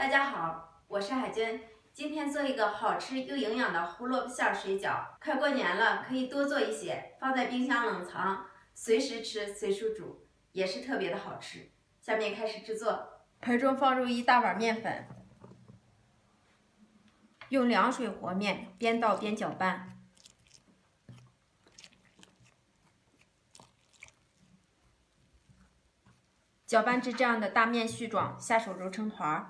大家好，我是海军，今天做一个好吃又营养的胡萝卜馅水饺。快过年了，可以多做一些，放在冰箱冷藏，随时吃，随时煮，也是特别的好吃。下面开始制作，盆中放入1大碗面粉，用凉水和面，边倒边搅拌。搅拌至这样的大面絮状，下手揉成团儿，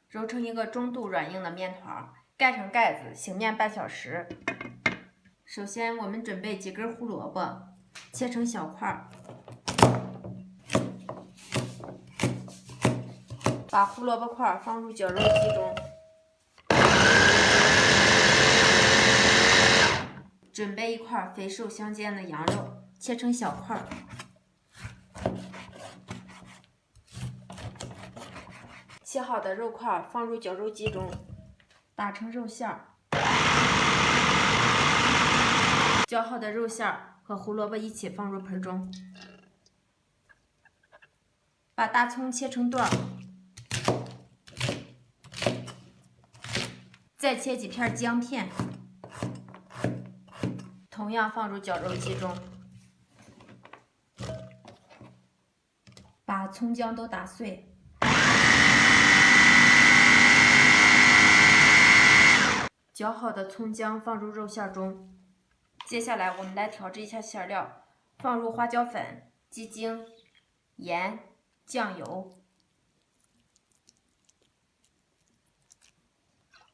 揉成一个中度软硬的面团，盖上盖子，醒面半小时。首先，我们准备几根胡萝卜，切成小块儿，把胡萝卜块放入绞肉机中，准备一块肥瘦相间的羊肉，切成小块儿。切好的肉块放入绞肉机中，打成肉馅儿。绞好的肉馅儿和胡萝卜一起放入盆中，把大葱切成段儿，再切几片姜片，同样放入绞肉机中，把葱姜都打碎。绞好的葱姜放入肉馅中，接下来我们来调制一下馅料，放入花椒粉、鸡精、盐、酱油，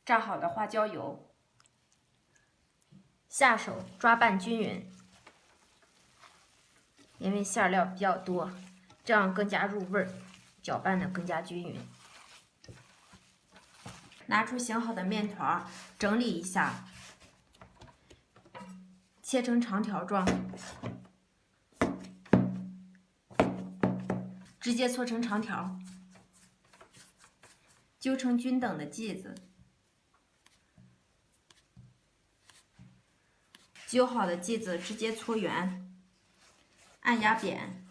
炸好的花椒油，下手抓拌均匀，因为馅料比较多，这样更加入味儿，搅拌的更加均匀。拿出醒好的面团，整理一下，切成长条状，直接搓成长条，揪成均等的剂子。揪好的剂子直接搓圆，按压扁。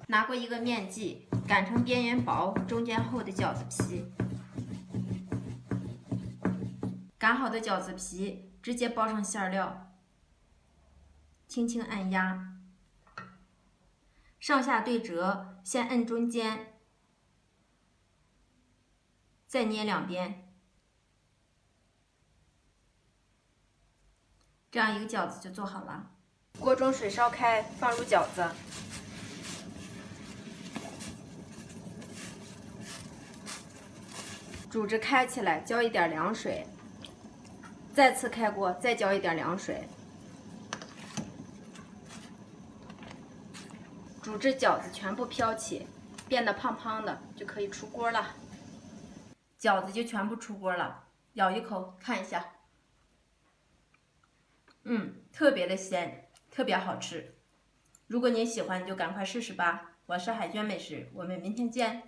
拿过一个面剂，擀成边缘薄、中间厚的饺子皮。擀好的饺子皮直接包上馅料，轻轻按压，上下对折，先摁中间，再捏两边，这样一个饺子就做好了。锅中水烧开，放入饺子。煮至开起来，浇一点凉水，再次开锅，再浇一点凉水，煮至饺子全部飘起，变得胖胖的，就可以出锅了。饺子就全部出锅了，咬一口看一下，特别的鲜，特别好吃。如果您喜欢，就赶快试试吧。我是海娟美食，我们明天见。